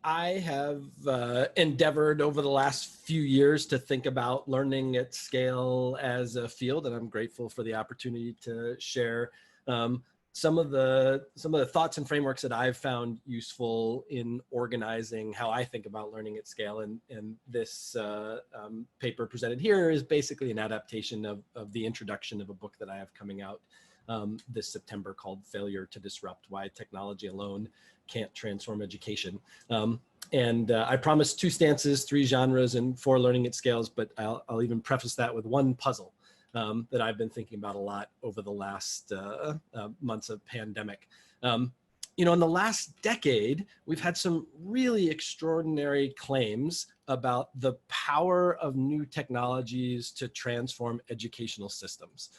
I have endeavored over the last few years to think about learning at scale as a field, and I'm grateful for the opportunity to share um, some of the thoughts and frameworks that I've found useful in organizing how I think about learning at scale. And this paper presented here is basically an adaptation of the introduction of a book that I have coming out this September called Failure to Disrupt: Why Technology Alone Can't Transform Education. I promised 2 stances, 3 genres, and 4 learning at scales, but I'll even preface that with one puzzle that I've been thinking about a lot over the last months of pandemic. You know, in the last decade, we've had some really extraordinary claims about the power of new technologies to transform educational systems.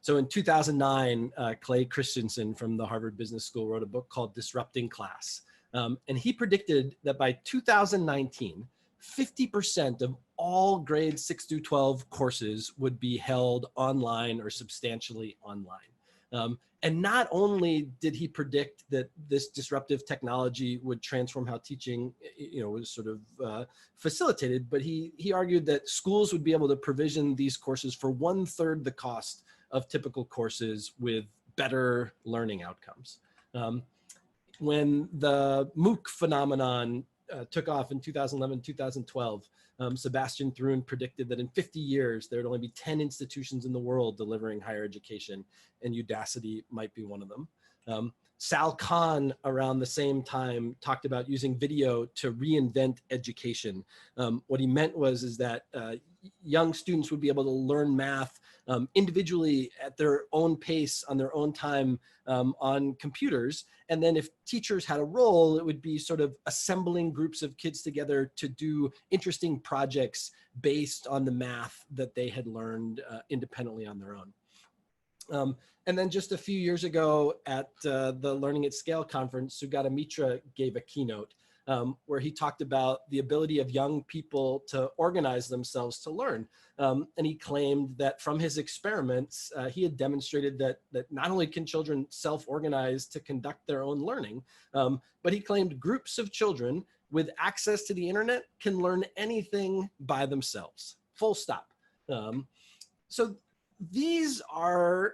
So in 2009, Clay Christensen from the Harvard Business School wrote a book called Disrupting Class. And he predicted that by 2019, 50% of all grades 6 through 12 courses would be held online or substantially online. And not only did he predict that this disruptive technology would transform how teaching, you know, was sort of facilitated, but he argued that schools would be able to provision these courses for 1/3 the cost of typical courses with better learning outcomes. When the MOOC phenomenon took off in 2011, 2012, Sebastian Thrun predicted that in 50 years, there would only be 10 institutions in the world delivering higher education, and Udacity might be one of them. Sal Khan, around the same time, talked about using video to reinvent education. What he meant is that young students would be able to learn math individually at their own pace, on their own time, on computers. And then if teachers had a role, it would be sort of assembling groups of kids together to do interesting projects based on the math that they had learned independently on their own. And then just a few years ago at the Learning at Scale conference, Sugata Mitra gave a keynote where he talked about the ability of young people to organize themselves to learn. And he claimed that from his experiments, he had demonstrated that not only can children self-organize to conduct their own learning, but he claimed groups of children with access to the internet can learn anything by themselves, full stop. So these are,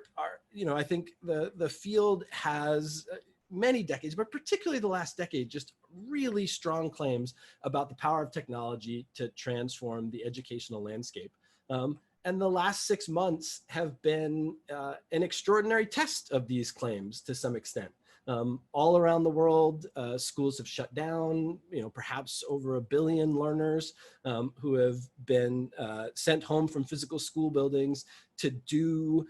you know, I think the field has many decades, but particularly the last decade, just really strong claims about the power of technology to transform the educational landscape. And the last 6 months have been an extraordinary test of these claims to some extent. All around the world, schools have shut down, you know, perhaps over 1 billion learners who have been sent home from physical school buildings to do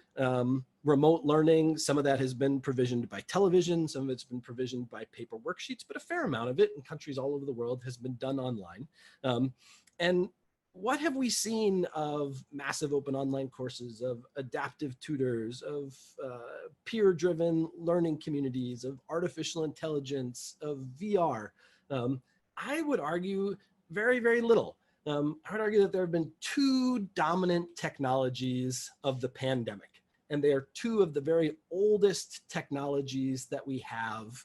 remote learning. Some of that has been provisioned by television, some of it's been provisioned by paper worksheets, but a fair amount of it in countries all over the world has been done online. And what have we seen of massive open online courses, of adaptive tutors, of peer-driven learning communities, of artificial intelligence, of VR? I would argue very, very little. I would argue that there have been 2 dominant technologies of the pandemic, and they are 2 of the very oldest technologies that we have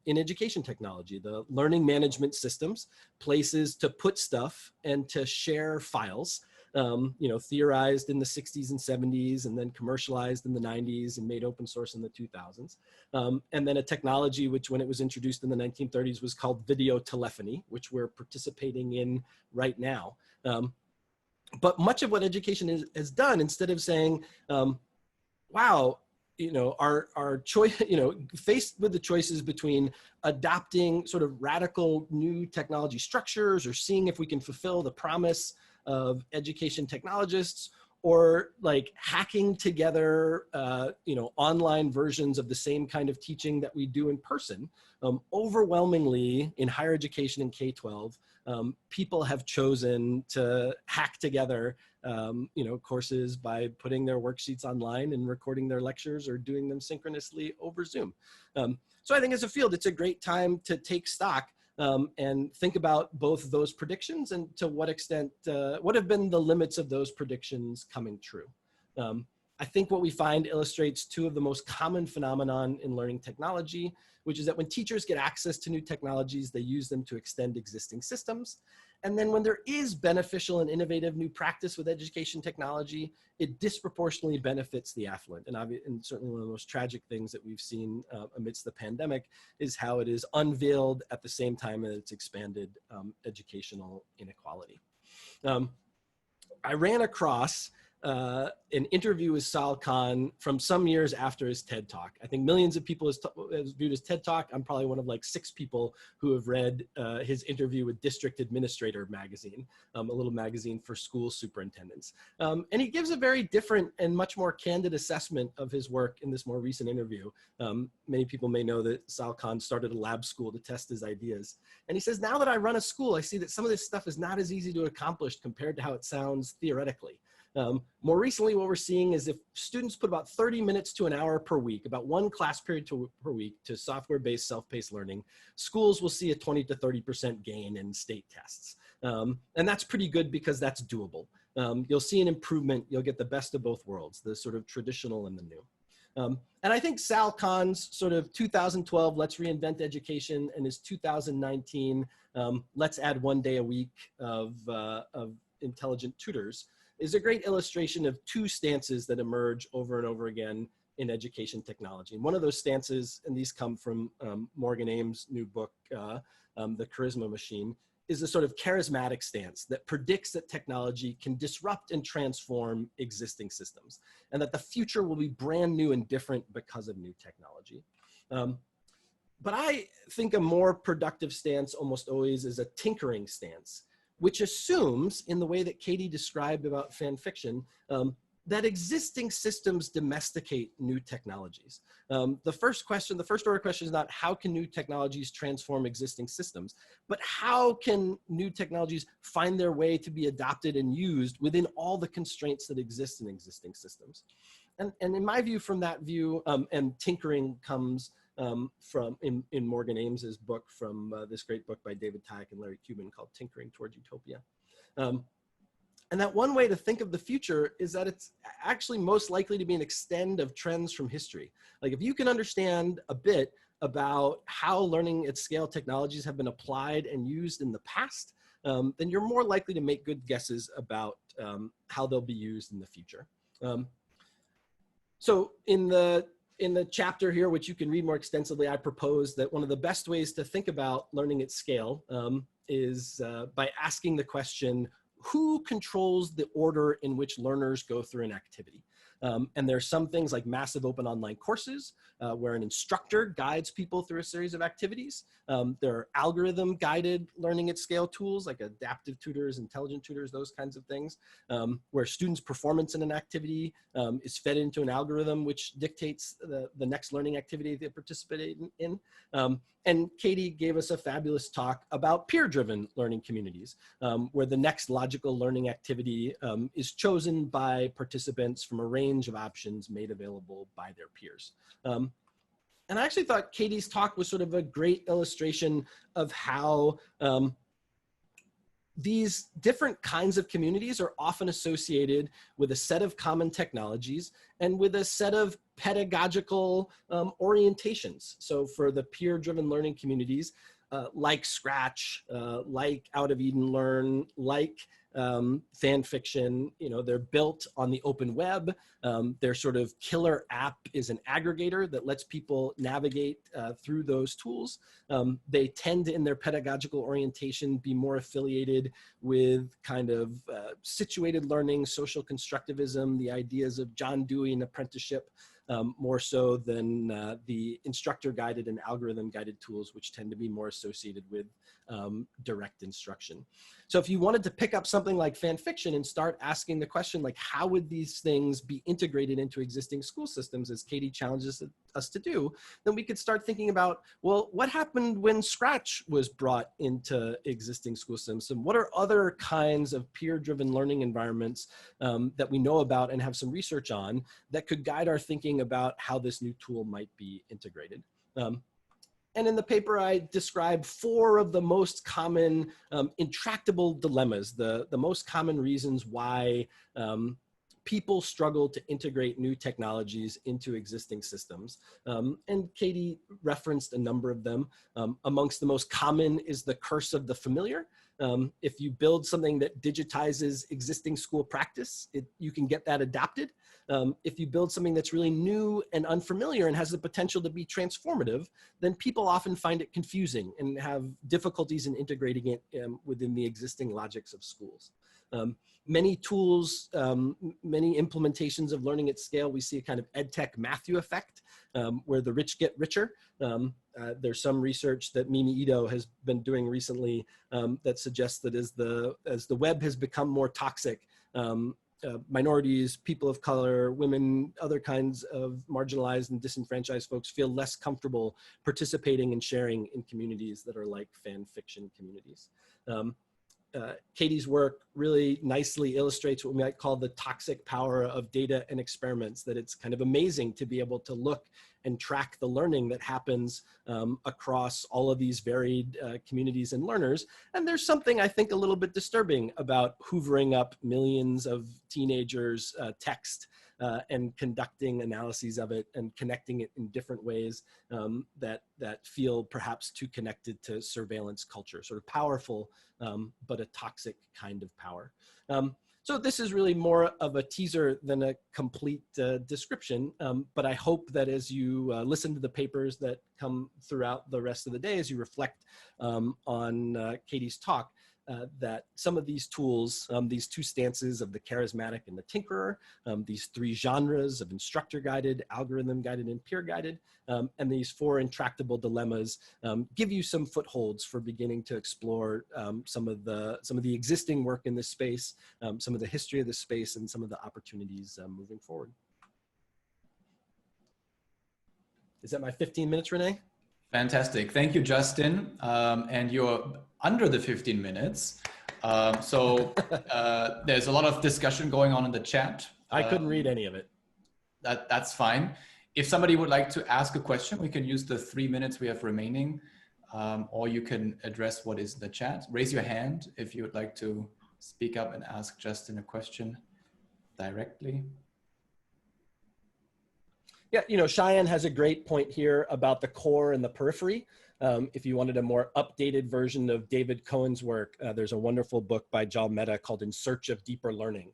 in education technology: the learning management systems, places to put stuff and to share files, you know, theorized in the 60s and 70s and then commercialized in the 90s and made open source in the 2000s. And then a technology which, when it was introduced in the 1930s, was called video telephony, which we're participating in right now. But much of what education has done, instead of saying, wow, you know, our choice, you know, faced with the choices between adopting sort of radical new technology structures or seeing if we can fulfill the promise of education technologists, or like hacking together, you know, online versions of the same kind of teaching that we do in person, overwhelmingly in higher education in K-12, people have chosen to hack together you know, courses by putting their worksheets online and recording their lectures or doing them synchronously over Zoom. So I think as a field, it's a great time to take stock and think about both those predictions and to what extent, what have been the limits of those predictions coming true. I think what we find illustrates two of the most common phenomenon in learning technology, which is that when teachers get access to new technologies, they use them to extend existing systems. And then when there is beneficial and innovative new practice with education technology, it disproportionately benefits the affluent. And certainly one of the most tragic things that we've seen amidst the pandemic is how it is unveiled at the same time that it's expanded educational inequality. I ran across an interview with Sal Khan from some years after his TED Talk. I think millions of people has viewed his TED Talk. I'm probably one of like 6 people who have read his interview with District Administrator magazine, a little magazine for school superintendents. And he gives a very different and much more candid assessment of his work in this more recent interview. Many people may know that Sal Khan started a lab school to test his ideas. And he says, now that I run a school, I see that some of this stuff is not as easy to accomplish compared to how it sounds theoretically. More recently, what we're seeing is if students put about 30 minutes to an hour per week, about 1 class period per week to software-based self-paced learning, schools will see a 20 to 30% gain in state tests. And that's pretty good because that's doable. You'll see an improvement. You'll get the best of both worlds, the sort of traditional and the new. And I think Sal Khan's sort of 2012, let's reinvent education, and his 2019, let's add 1 day a week of intelligent tutors, is a great illustration of 2 stances that emerge over and over again in education technology. And one of those stances, and these come from Morgan Ames' new book, The Charisma Machine, is a sort of charismatic stance that predicts that technology can disrupt and transform existing systems, and that the future will be brand new and different because of new technology. But I think a more productive stance almost always is a tinkering stance, which assumes, in the way that Katie described about fan fiction, that existing systems domesticate new technologies. The first order question is not how can new technologies transform existing systems, but how can new technologies find their way to be adopted and used within all the constraints that exist in existing systems. And in my view, from that view, and tinkering comes from in Morgan Ames's book, from this great book by David Tyek and Larry Cuban called Tinkering Toward Utopia. And that one way to think of the future is that it's actually most likely to be an extend of trends from history. Like if you can understand a bit about how learning at scale technologies have been applied and used in the past, then you're more likely to make good guesses about how they'll be used in the future. So in the chapter here, which you can read more extensively, I propose that one of the best ways to think about learning at scale is by asking the question, who controls the order in which learners go through an activity? And there's some things like massive open online courses where an instructor guides people through a series of activities. There are algorithm guided learning at scale tools like adaptive tutors, intelligent tutors, those kinds of things, where students' performance in an activity is fed into an algorithm which dictates the next learning activity they participate in. And Katie gave us a fabulous talk about peer-driven learning communities, where the next logical learning activity is chosen by participants from a range of options made available by their peers. And I actually thought Katie's talk was sort of a great illustration of how these different kinds of communities are often associated with a set of common technologies and with a set of pedagogical orientations. So for the peer-driven learning communities, like Scratch, like Out of Eden Learn, like fan fiction, they're built on the open web. Their sort of killer app is an aggregator that lets people navigate through those tools. They tend to, in their pedagogical orientation, be more affiliated with kind of situated learning, social constructivism, the ideas of John Dewey and apprenticeship, more so than the instructor-guided and algorithm-guided tools, which tend to be more associated with direct instruction. So if you wanted to pick up something like fan fiction and start asking the question, like, how would these things be integrated into existing school systems, as Katie challenges us to do, then we could start thinking about, well, what happened when Scratch was brought into existing school systems? And what are other kinds of peer-driven learning environments that we know about and have some research on that could guide our thinking about how this new tool might be integrated? And in the paper, I describe 4 of the most common intractable dilemmas, the most common reasons why people struggle to integrate new technologies into existing systems. And Katie referenced a number of them. Amongst the most common is the curse of the familiar. If you build something that digitizes existing school practice, you can get that adopted. If you build something that's really new and unfamiliar and has the potential to be transformative, then people often find it confusing and have difficulties in integrating it within the existing logics of schools. Many tools, many implementations of learning at scale, we see a kind of edtech Matthew effect, where the rich get richer. There's some research that Mimi Ito has been doing recently that suggests that as the web has become more toxic, minorities, people of color, women, other kinds of marginalized and disenfranchised folks feel less comfortable participating and sharing in communities that are like fan fiction communities. Katie's work really nicely illustrates what we might call the toxic power of data and experiments, that it's kind of amazing to be able to look and track the learning that happens across all of these varied communities and learners. And there's something I think a little bit disturbing about hoovering up millions of teenagers' text and conducting analyses of it and connecting it in different ways that feel perhaps too connected to surveillance culture, sort of powerful, but a toxic kind of power. So this is really more of a teaser than a complete description, but I hope that as you listen to the papers that come throughout the rest of the day, as you reflect on Katie's talk, that some of these tools, these two stances of the charismatic and the tinkerer, these three genres of instructor-guided, algorithm-guided, and peer-guided, and these four intractable dilemmas give you some footholds for beginning to explore some of the existing work in this space, some of the history of this space, and some of the opportunities moving forward. Is that my 15 minutes, Renee? Fantastic. Thank you, Justin. And you're under the 15 minutes. So there's a lot of discussion going on in the chat. I couldn't read any of it. That's fine. If somebody would like to ask a question, we can use the 3 minutes we have remaining, or you can address what is in the chat. Raise your hand if you would like to speak up and ask Justin a question directly. Yeah, you know, Cheyenne has a great point here about the core and the periphery. If you wanted a more updated version of David Cohen's work, there's a wonderful book by Jal Mehta called In Search of Deeper Learning,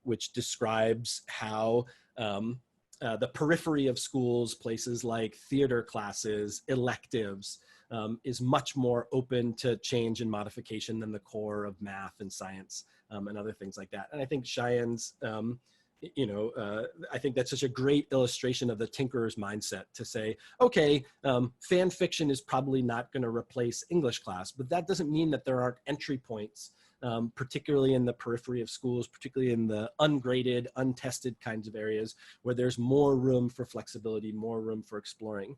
which describes how the periphery of schools, places like theater classes, electives, is much more open to change and modification than the core of math and science and other things like that. And I think Cheyenne's I think that's such a great illustration of the tinkerer's mindset to say, okay, fan fiction is probably not going to replace English class, but that doesn't mean that there aren't entry points, particularly in the periphery of schools, particularly in the ungraded, untested kinds of areas where there's more room for flexibility, more room for exploring.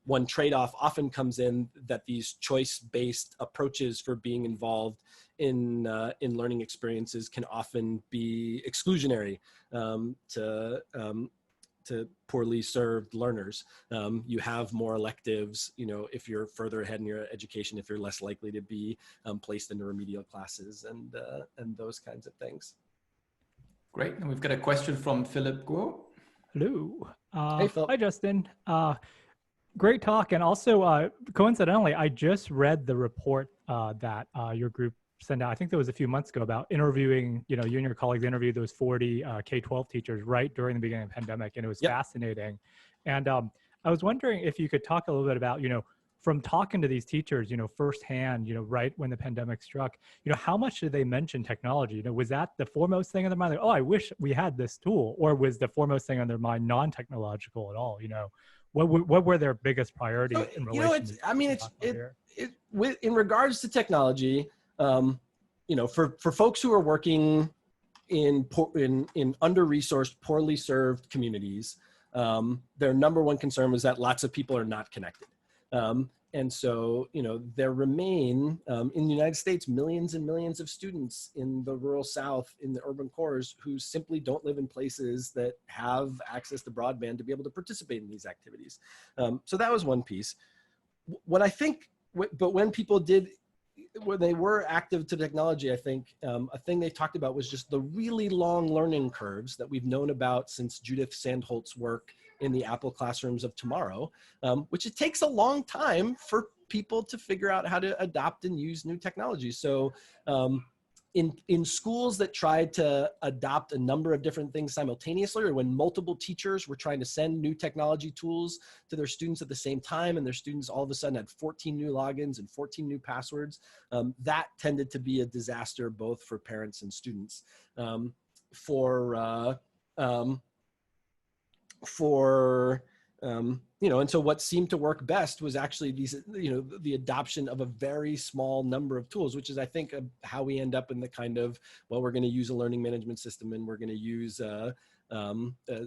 One trade-off often comes in that these choice-based approaches for being involved in learning experiences can often be exclusionary to poorly served learners. You have more electives, you know, if you're further ahead in your education, if you're less likely to be placed into remedial classes and those kinds of things. Great, and we've got a question from Philip Guo. Hello. Hey, Philip. Hi, Justin. Great talk. And also, coincidentally, I just read the report that your group sent out. I think that was a few months ago about interviewing, you and your colleagues interviewed those 40 K-12 teachers right during the beginning of the pandemic. And it was fascinating. And I was wondering if you could talk a little bit about, from talking to these teachers, firsthand, right when the pandemic struck, how much did they mention technology? Was that the foremost thing on their mind? Like, oh, I wish we had this tool. Or was the foremost thing on their mind non-technological at all? What were their biggest priorities in relation to in regards to technology, for folks who are working in under-resourced, poorly served communities, their number one concern was that lots of people are not connected. And so, there remain in the United States millions and millions of students in the rural South, in the urban cores, who simply don't live in places that have access to broadband to be able to participate in these activities. So that was one piece. What I think, but when people did when they were active to technology, I think a thing they talked about was just the really long learning curves that we've known about since Judith Sandholt's work in the Apple classrooms of tomorrow, which it takes a long time for people to figure out how to adopt and use new technology. So in schools that tried to adopt a number of different things simultaneously, or when multiple teachers were trying to send new technology tools to their students at the same time, and their students all of a sudden had 14 new logins and 14 new passwords, that tended to be a disaster both for parents and students. And so what seemed to work best was actually these, the adoption of a very small number of tools, which is, I think, how we end up in the kind of, well, we're going to use a learning management system and we're going to use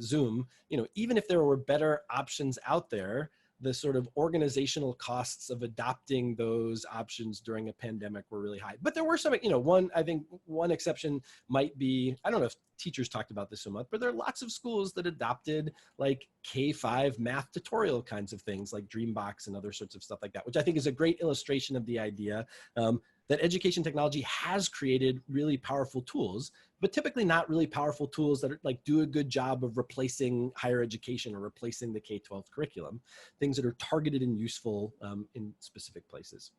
Zoom. Even if there were better options out there, the sort of organizational costs of adopting those options during a pandemic were really high. But there were some, I think one exception might be, I don't know if teachers talked about this so much, but there are lots of schools that adopted like K-5 math tutorial kinds of things like Dreambox and other sorts of stuff like that, which I think is a great illustration of the idea that education technology has created really powerful tools, but typically not really powerful tools that are, like, do a good job of replacing higher education or replacing the K-12 curriculum, things that are targeted and useful in specific places.